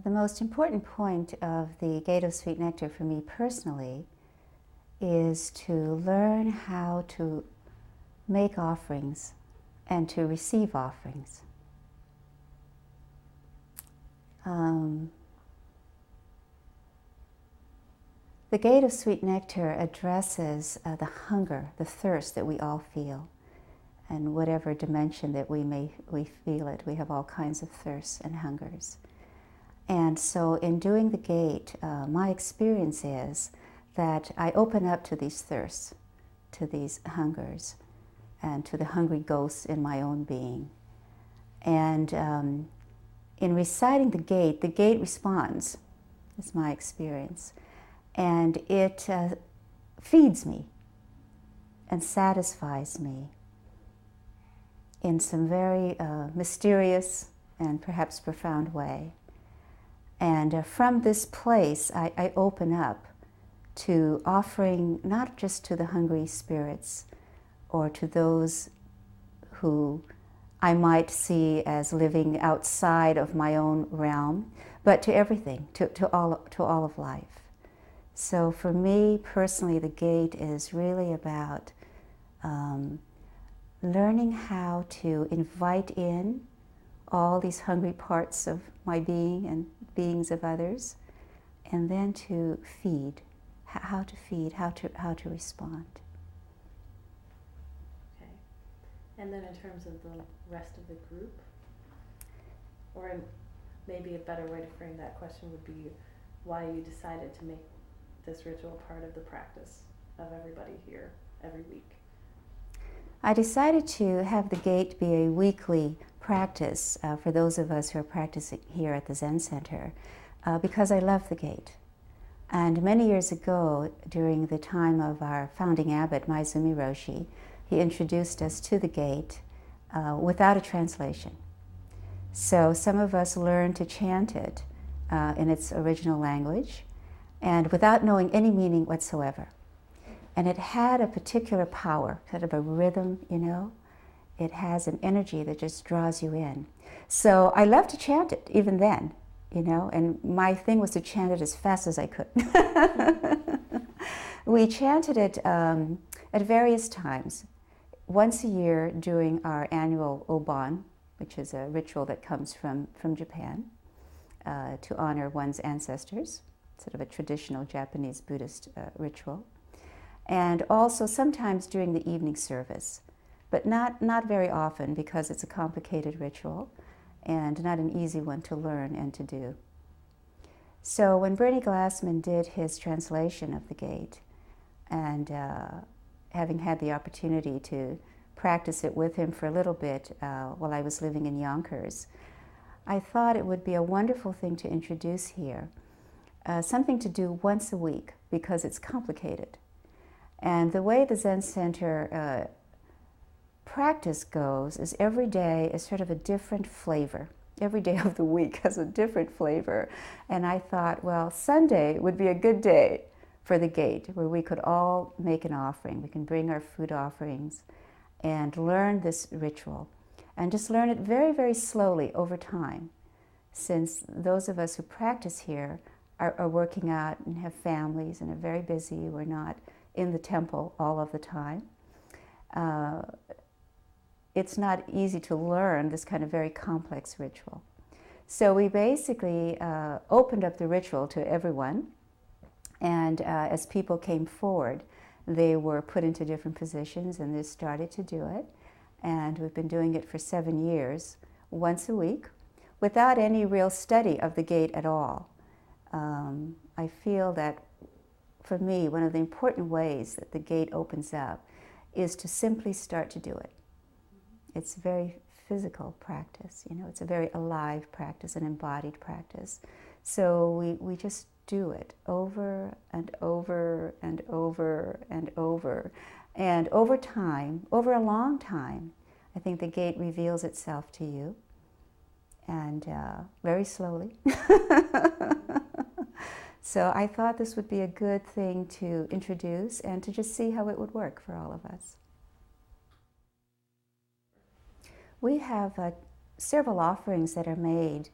The most important point of the Gate of Sweet Nectar for me personally is to learn how to make offerings and to receive offerings. The Gate of Sweet Nectar addresses the hunger, the thirst that we all feel. And whatever dimension that we feel it, we have all kinds of thirsts and hungers. And so in doing the gate, my experience is that I open up to these thirsts, to these hungers, and to the hungry ghosts in my own being. And in reciting the gate responds. That's my experience. And it feeds me and satisfies me in some very mysterious and perhaps profound way. And from this place, I open up to offering not just to the hungry spirits or to those who I might see as living outside of my own realm, but to everything, to all of life. So for me personally, the gate is really about learning how to invite in all these hungry parts of my being and beings of others, and then to feed, how to respond. Okay. And then in terms of the rest of the group, or maybe a better way to frame that question would be why you decided to make this ritual part of the practice of everybody here every week. I decided to have the gate be a weekly practice for those of us who are practicing here at the Zen Center because I love the gate. And many years ago, during the time of our founding abbot, Maizumi Roshi, he introduced us to the gate without a translation. So some of us learned to chant it in its original language and without knowing any meaning whatsoever. And it had a particular power, kind of a rhythm, you know. It has an energy that just draws you in. So I loved to chant it, even then, you know, and my thing was to chant it as fast as I could. We chanted it at various times. Once a year during our annual Obon, which is a ritual that comes from Japan to honor one's ancestors, sort of a traditional Japanese Buddhist ritual. And also sometimes during the evening service, but not very often because it's a complicated ritual and not an easy one to learn and to do. So when Bernie Glassman did his translation of the gate, and having had the opportunity to practice it with him for a little bit while I was living in Yonkers, I thought it would be a wonderful thing to introduce here, something to do once a week because it's complicated. And the way the Zen Center practice goes is every day is sort of a different flavor. Every day of the week has a different flavor. And I thought, well, Sunday would be a good day for the gate where we could all make an offering. We can bring our food offerings and learn this ritual. And just learn it very, very slowly over time, since those of us who practice here are working out and have families and are very busy. We're not in the temple all of the time. It's not easy to learn this kind of very complex ritual. So we basically opened up the ritual to everyone, and as people came forward, they were put into different positions and they started to do it. And we've been doing it for 7 years, once a week, without any real study of the gate at all. I feel that for me, one of the important ways that the gate opens up is to simply start to do it. It's a very physical practice, you know, it's a very alive practice, an embodied practice. So we just do it over and over and over and over. And over time, over a long time, I think the gate reveals itself to you, and very slowly. So I thought this would be a good thing to introduce and to just see how it would work for all of us. We have several offerings that are made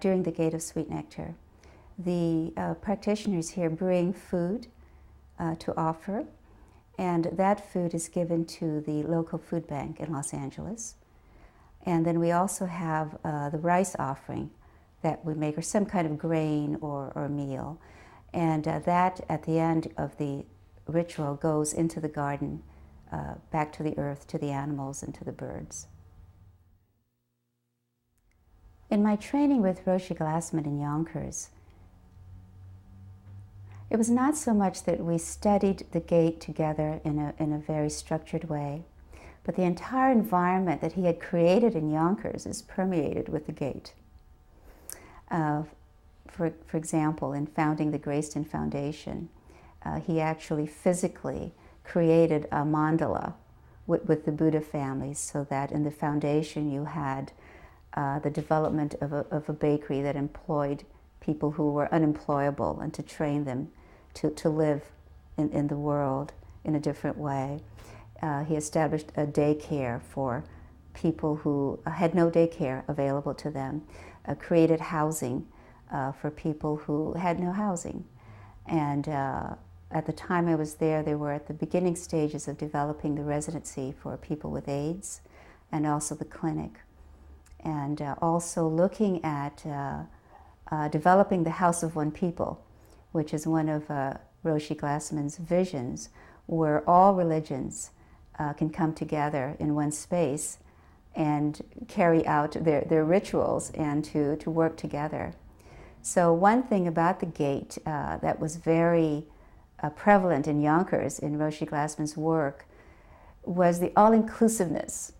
during the Gate of Sweet Nectar. The practitioners here bring food to offer, and that food is given to the local food bank in Los Angeles. And then we also have the rice offering that we make, or some kind of grain or meal. And that, at the end of the ritual, goes into the garden, back to the earth, to the animals, and to the birds. In my training with Roshi Glassman in Yonkers, it was not so much that we studied the gate together in a very structured way, but the entire environment that he had created in Yonkers is permeated with the gate. For example, in founding the Grayston Foundation, he actually physically created a mandala with the Buddha families, so that in the foundation you had the development of a bakery that employed people who were unemployable, and to train them to live in the world in a different way. He established a daycare for people who had no daycare available to them, created housing for people who had no housing. And at the time I was there, they were at the beginning stages of developing the residency for people with AIDS, and also the clinic. And also looking at developing the House of One People, which is one of Roshi Glassman's visions, where all religions can come together in one space and carry out their rituals and to work together. So one thing about the gate that was very prevalent in Yonkers, in Roshi Glassman's work, was the all-inclusiveness,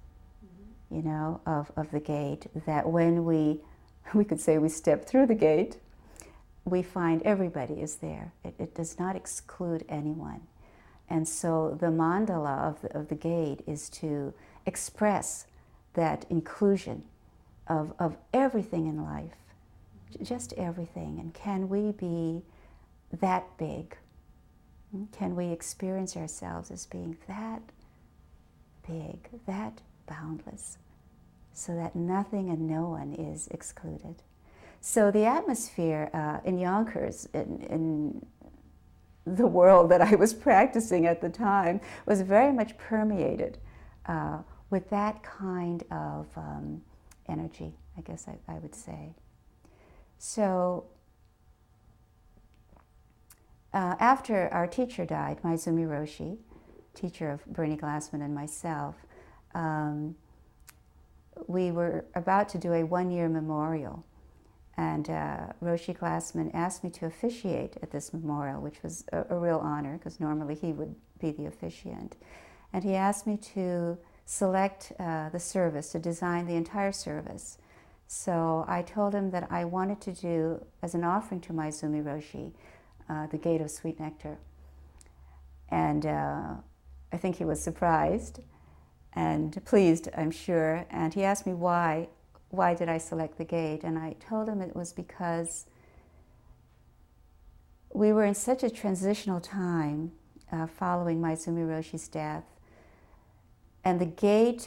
you know, of the gate, that when we could say we step through the gate, we find everybody is there. It does not exclude anyone. And so the mandala of the gate is to express that inclusion of everything in life, just everything. And can we be that big? Can we experience ourselves as being that big, that boundless, so that nothing and no one is excluded? So the atmosphere in Yonkers, in the world that I was practicing at the time, was very much permeated with that kind of energy, I guess I would say. So after our teacher died, Maizumi Roshi, teacher of Bernie Glassman and myself, we were about to do a one-year memorial. And Roshi Glassman asked me to officiate at this memorial, which was a real honor, because normally he would be the officiant. And he asked me to select the service, to design the entire service. So I told him that I wanted to do, as an offering to Maizumi Roshi, the Gate of Sweet Nectar. And I think he was surprised and pleased, I'm sure. And he asked me why did I select the gate? And I told him it was because we were in such a transitional time following Maizumi Roshi's death. And the gate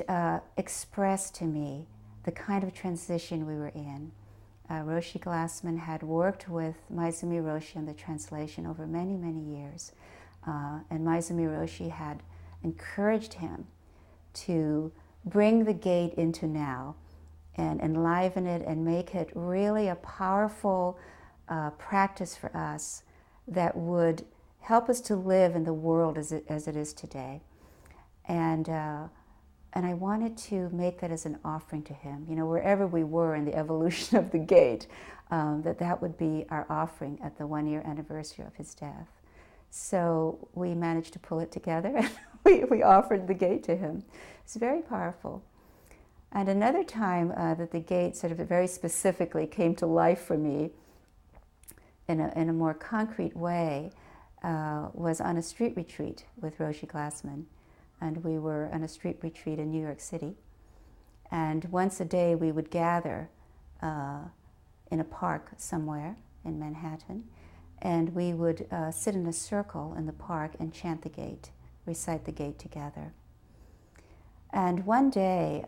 expressed to me the kind of transition we were in. Roshi Glassman had worked with Maizumi Roshi on the translation over many, many years. And Maizumi Roshi had encouraged him to bring the gate into now and enliven it and make it really a powerful practice for us that would help us to live in the world as it is today. And I wanted to make that as an offering to him, you know, wherever we were in the evolution of the gate, that would be our offering at the one-year anniversary of his death. So we managed to pull it together, and we offered the gate to him. It's very powerful. And another time that the gate sort of very specifically came to life for me in a more concrete way was on a street retreat with Roshi Glassman. And we were on a street retreat in New York City. And once a day we would gather in a park somewhere in Manhattan, and we would sit in a circle in the park and chant the gate, recite the gate together. And one day,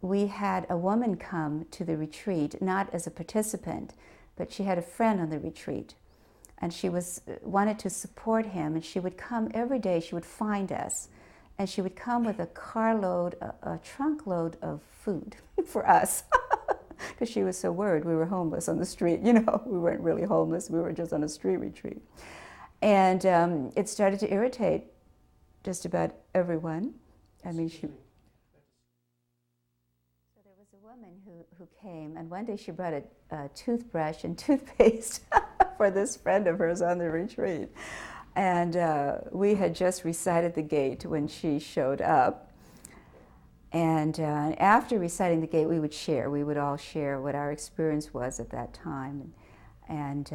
we had a woman come to the retreat, not as a participant, but she had a friend on the retreat. And she wanted to support him, and she would come every day. She would find us, and she would come with a carload, a trunk load of food for us, because she was so worried we were homeless on the street. You know, we weren't really homeless. We were just on a street retreat. And it started to irritate just about everyone. I mean, So there was a woman who came, and one day she brought a toothbrush and toothpaste for this friend of hers on the retreat. And we had just recited the gate when she showed up. And after reciting the gate, we would share. We would all share what our experience was at that time. And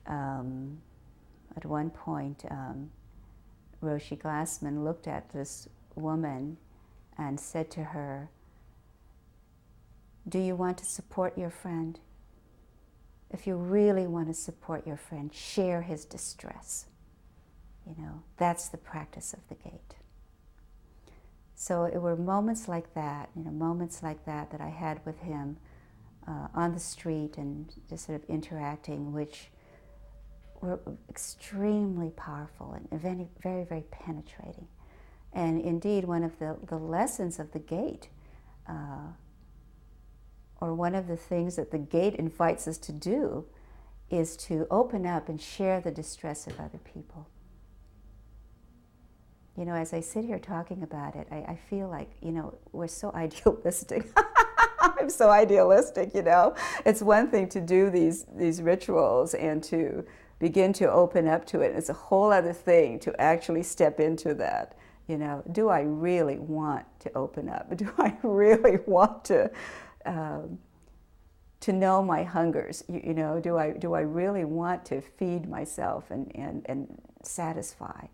at one point, Roshi Glassman looked at this woman and said to her, "Do you want to support your friend? If you really want to support your friend, share his distress. You know, that's the practice of the gate." So it were moments like that, moments like that I had with him on the street and just sort of interacting, which were extremely powerful and very, very, very penetrating. And indeed, one of the lessons of the gate, or one of the things that the gate invites us to do, is to open up and share the distress of other people. You know, as I sit here talking about it, I feel like, we're so idealistic. I'm so idealistic, It's one thing to do these rituals and to begin to open up to it. It's a whole other thing to actually step into that. Do I really want to open up? Do I really want to know my hungers? Do I really want to feed myself and satisfy?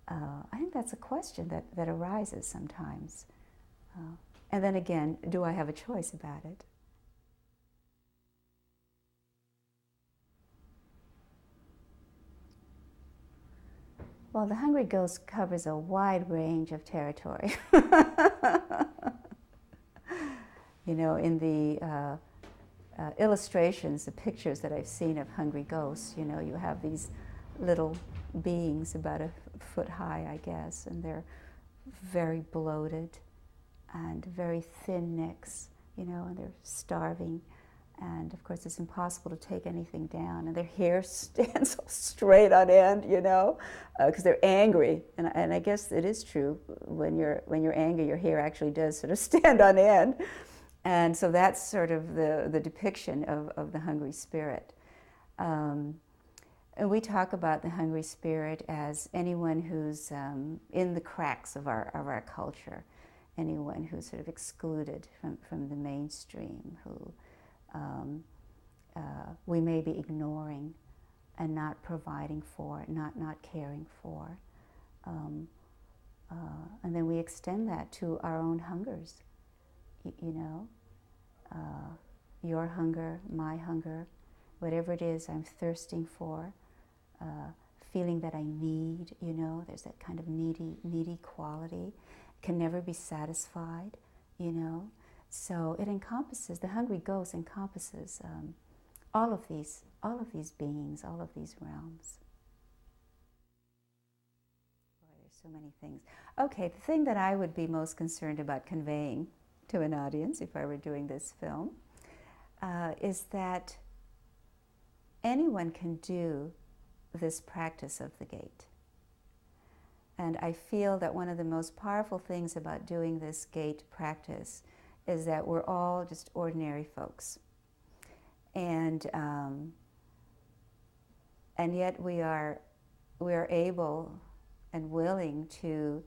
I think that's a question that arises sometimes. And then again, do I have a choice about it? Well, the Hungry Ghost covers a wide range of territory. In the illustrations, the pictures that I've seen of hungry ghosts, you have these little beings about a foot high, I guess, and they're very bloated and very thin necks, and they're starving. And of course, it's impossible to take anything down, and their hair stands straight on end, because they're angry. And I guess it is true, when you're angry, your hair actually does sort of stand on end. And so that's sort of the depiction of the hungry spirit. And we talk about the hungry spirit as anyone who's in the cracks of our culture, anyone who's sort of excluded from the mainstream, who we may be ignoring and not providing for, not caring for. And then we extend that to our own hungers, your hunger, my hunger, whatever it is I'm thirsting for, feeling that I need, there's that kind of needy quality, can never be satisfied, So it encompasses, the hungry ghost encompasses all of these beings, all of these realms. Boy, there's so many things. Okay, the thing that I would be most concerned about conveying to an audience if I were doing this film is that anyone can do this practice of the gate. And I feel that one of the most powerful things about doing this gate practice is that we're all just ordinary folks. And yet we are able and willing to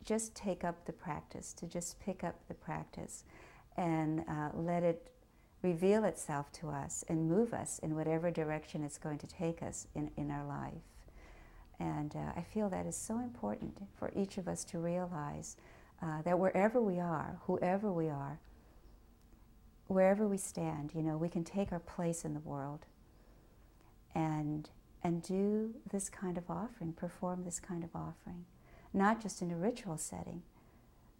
just take up the practice, to just pick up the practice and let it reveal itself to us and move us in whatever direction it's going to take us in our life. And I feel that is so important for each of us to realize that wherever we are, whoever we are, wherever we stand, we can take our place in the world and do this kind of offering, perform this kind of offering, not just in a ritual setting,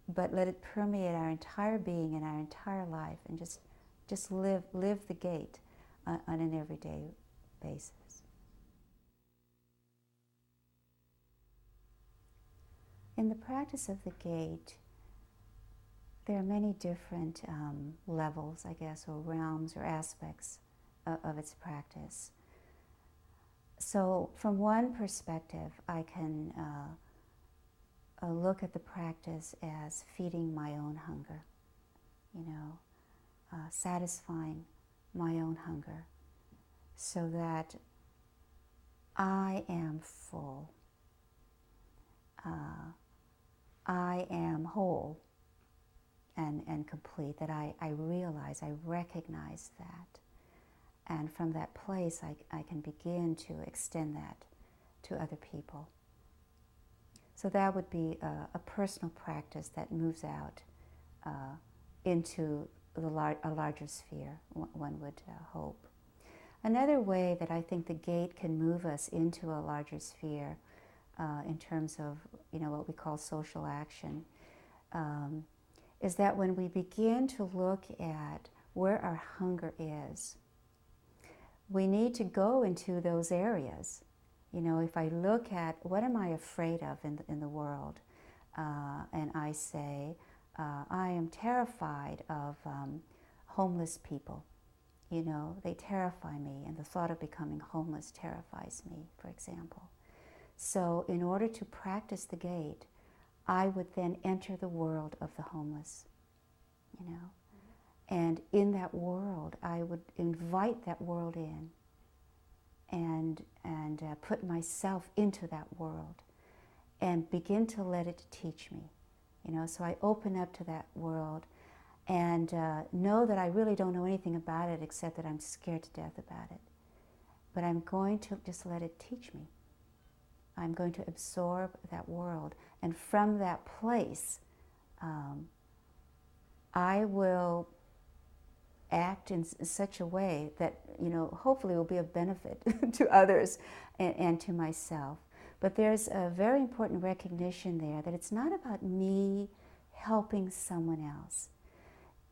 but let it permeate our entire being and our entire life, and just live the gate on an everyday basis. In the practice of the gate, there are many different levels, I guess, or realms or aspects of its practice. So from one perspective, I can look at the practice as feeding my own hunger, satisfying my own hunger, so that I am full, I am whole and complete, that I realize, I recognize that. And from that place, I can begin to extend that to other people. So that would be a personal practice that moves out into a larger sphere, one would hope. Another way that I think the gate can move us into a larger sphere in terms of what we call social action is that when we begin to look at where our hunger is, we need to go into those areas. If I look at what am I afraid of in the world, and I say, I am terrified of homeless people. They terrify me, and the thought of becoming homeless terrifies me, for example. So in order to practice the gate, I would then enter the world of the homeless, And in that world, I would invite that world in and put myself into that world and begin to let it teach me. So I open up to that world and know that I really don't know anything about it except that I'm scared to death about it. But I'm going to just let it teach me. I'm going to absorb that world. And from that place, I will act in such a way that, hopefully will be of benefit to others and to myself. But there's a very important recognition there that it's not about me helping someone else.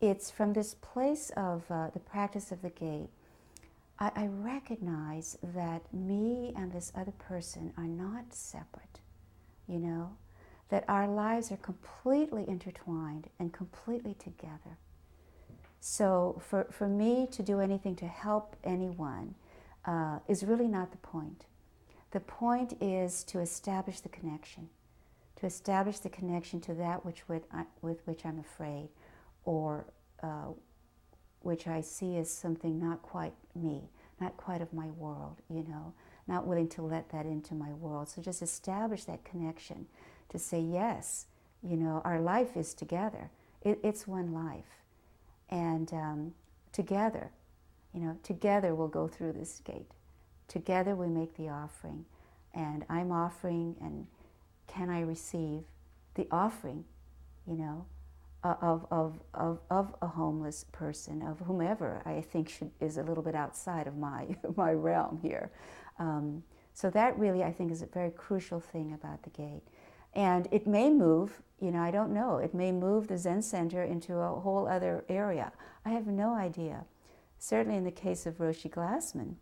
It's from this place of the practice of the gate, I recognize that me and this other person are not separate, that our lives are completely intertwined and completely together. So for me to do anything to help anyone is really not the point. The point is to establish the connection, to that with which I'm afraid, or which I see as something not quite me, not quite of my world, not willing to let that into my world. So just establish that connection to say, yes, our life is together. It's one life. And together we'll go through this gate. Together we make the offering. And I'm offering, and can I receive the offering, of a homeless person, of whomever I think is a little bit outside of my realm here. So that really, I think, is a very crucial thing about the gate. And it may move, I don't know, it may move the Zen center into a whole other area. I have no idea. Certainly in the case of Roshi Glassman,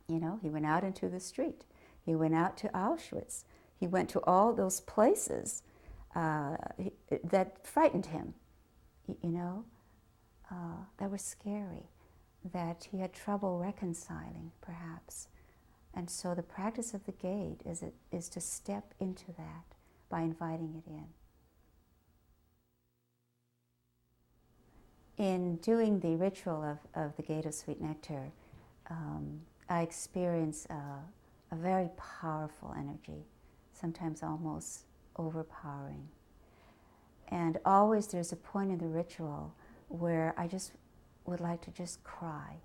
he went out into the street. He went out to Auschwitz. He went to all those places that frightened him, that were scary, that he had trouble reconciling, perhaps. And so the practice of the gate is to step into that by inviting it in. In doing the ritual of the Gate of Sweet Nectar, I experience a very powerful energy, sometimes almost overpowering. And always there's a point in the ritual where I just would like to just cry,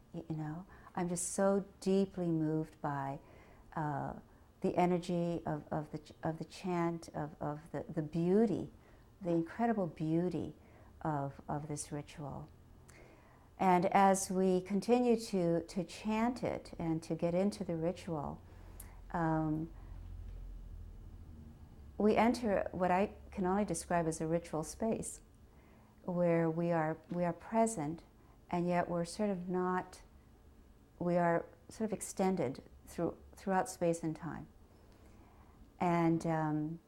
I'm just so deeply moved by the energy of the chant, of the beauty, the incredible beauty of this ritual. And as we continue to chant it and to get into the ritual, we enter what I can only describe as a ritual space where we are present, and yet we're sort of not, we are sort of extended throughout space and time. And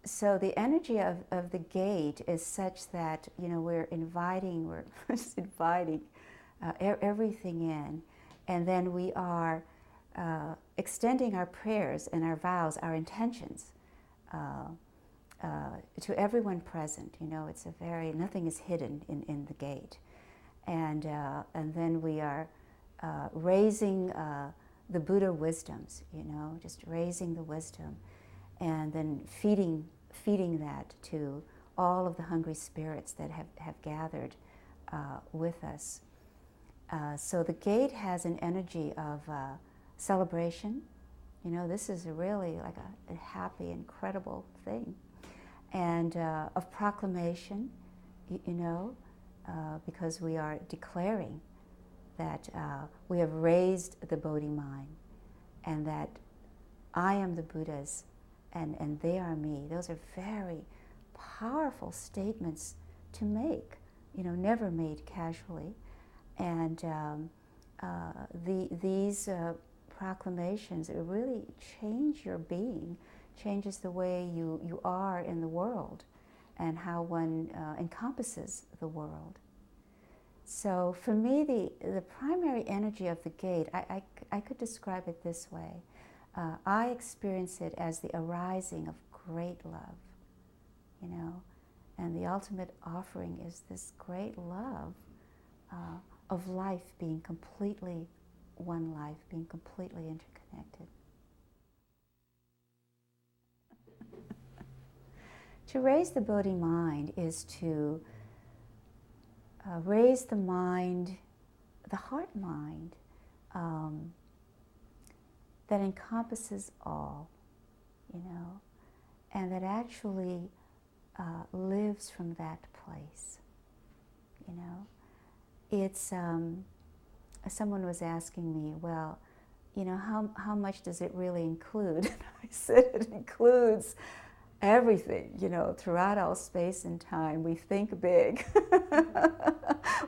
so the energy of the gate is such that, we're just inviting everything in, and then we are extending our prayers and our vows, our intentions to everyone present. It's nothing is hidden in the gate. And then we are raising the Buddha wisdoms, just raising the wisdom, and then feeding that to all of the hungry spirits that have gathered with us. So the gate has an energy of celebration. This is really like a happy, incredible thing. And of proclamation, because we are declaring that we have raised the Bodhi mind, and that I am the Buddhas and they are me. Those are very powerful statements to make, never made casually. And these proclamations really change your being, changes the way you are in the world and how one encompasses the world. So for me, the primary energy of the gate, I could describe it this way. I experience it as the arising of great love, and the ultimate offering is this great love of life being completely one life, being completely interconnected. To raise the Bodhi mind is to raise the mind, the heart mind, that encompasses all, and that actually lives from that place, It's, someone was asking me, well, how much does it really include? And I said it includes everything, throughout all space and time. We think big.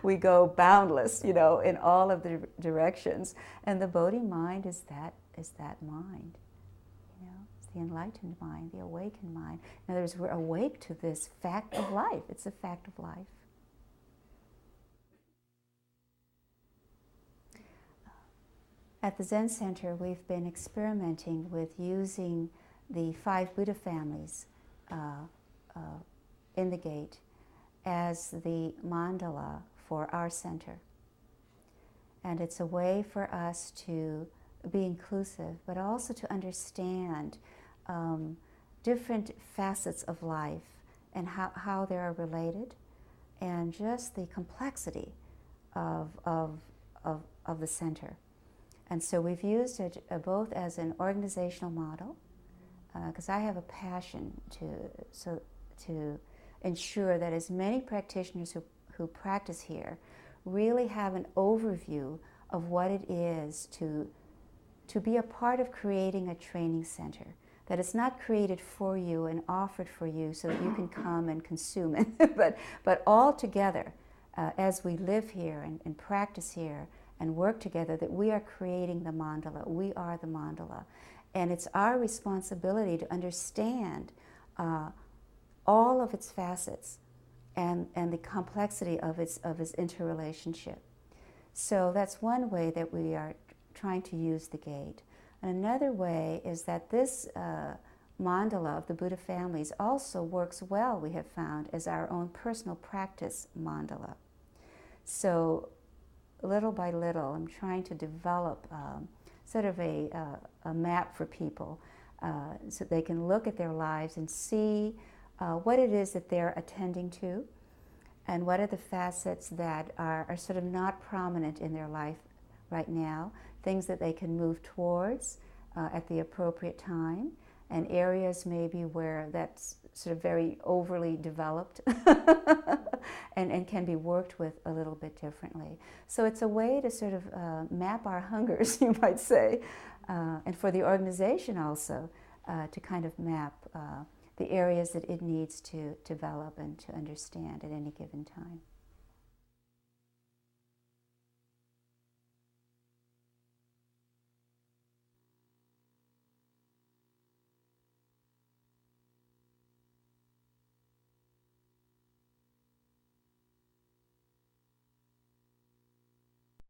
We go boundless, in all of the directions. And the Bodhi mind is that mind, It's the enlightened mind, the awakened mind. In other words, we're awake to this fact of life. It's a fact of life. At the Zen Center, we've been experimenting with using the 5 Buddha families in the gate as the mandala for our center. And it's a way for us to be inclusive, but also to understand different facets of life and how they are related, and just the complexity of the center. And so we've used it both as an organizational model, because I have a passion to ensure that as many practitioners who practice here really have an overview of what it is to be a part of creating a training center. That it's not created for you and offered for you so that you can come and consume it, but all together, as we live here and practice here and work together, that we are creating the mandala. We are the mandala. And it's our responsibility to understand all of its facets and the complexity of its interrelationship. So that's one way that we are trying to use the gate. Another way is that this mandala of the Buddha families also works well, we have found, as our own personal practice mandala. So little by little, I'm trying to develop sort of a map for people so they can look at their lives and see what it is that they're attending to, and what are the facets that are sort of not prominent in their life right now, things that they can move towards at the appropriate time, and areas maybe where that's sort of very overly developed and can be worked with a little bit differently. So it's a way to sort of map our hungers, you might say, and for the organization also, to kind of map the areas that it needs to develop and to understand at any given time.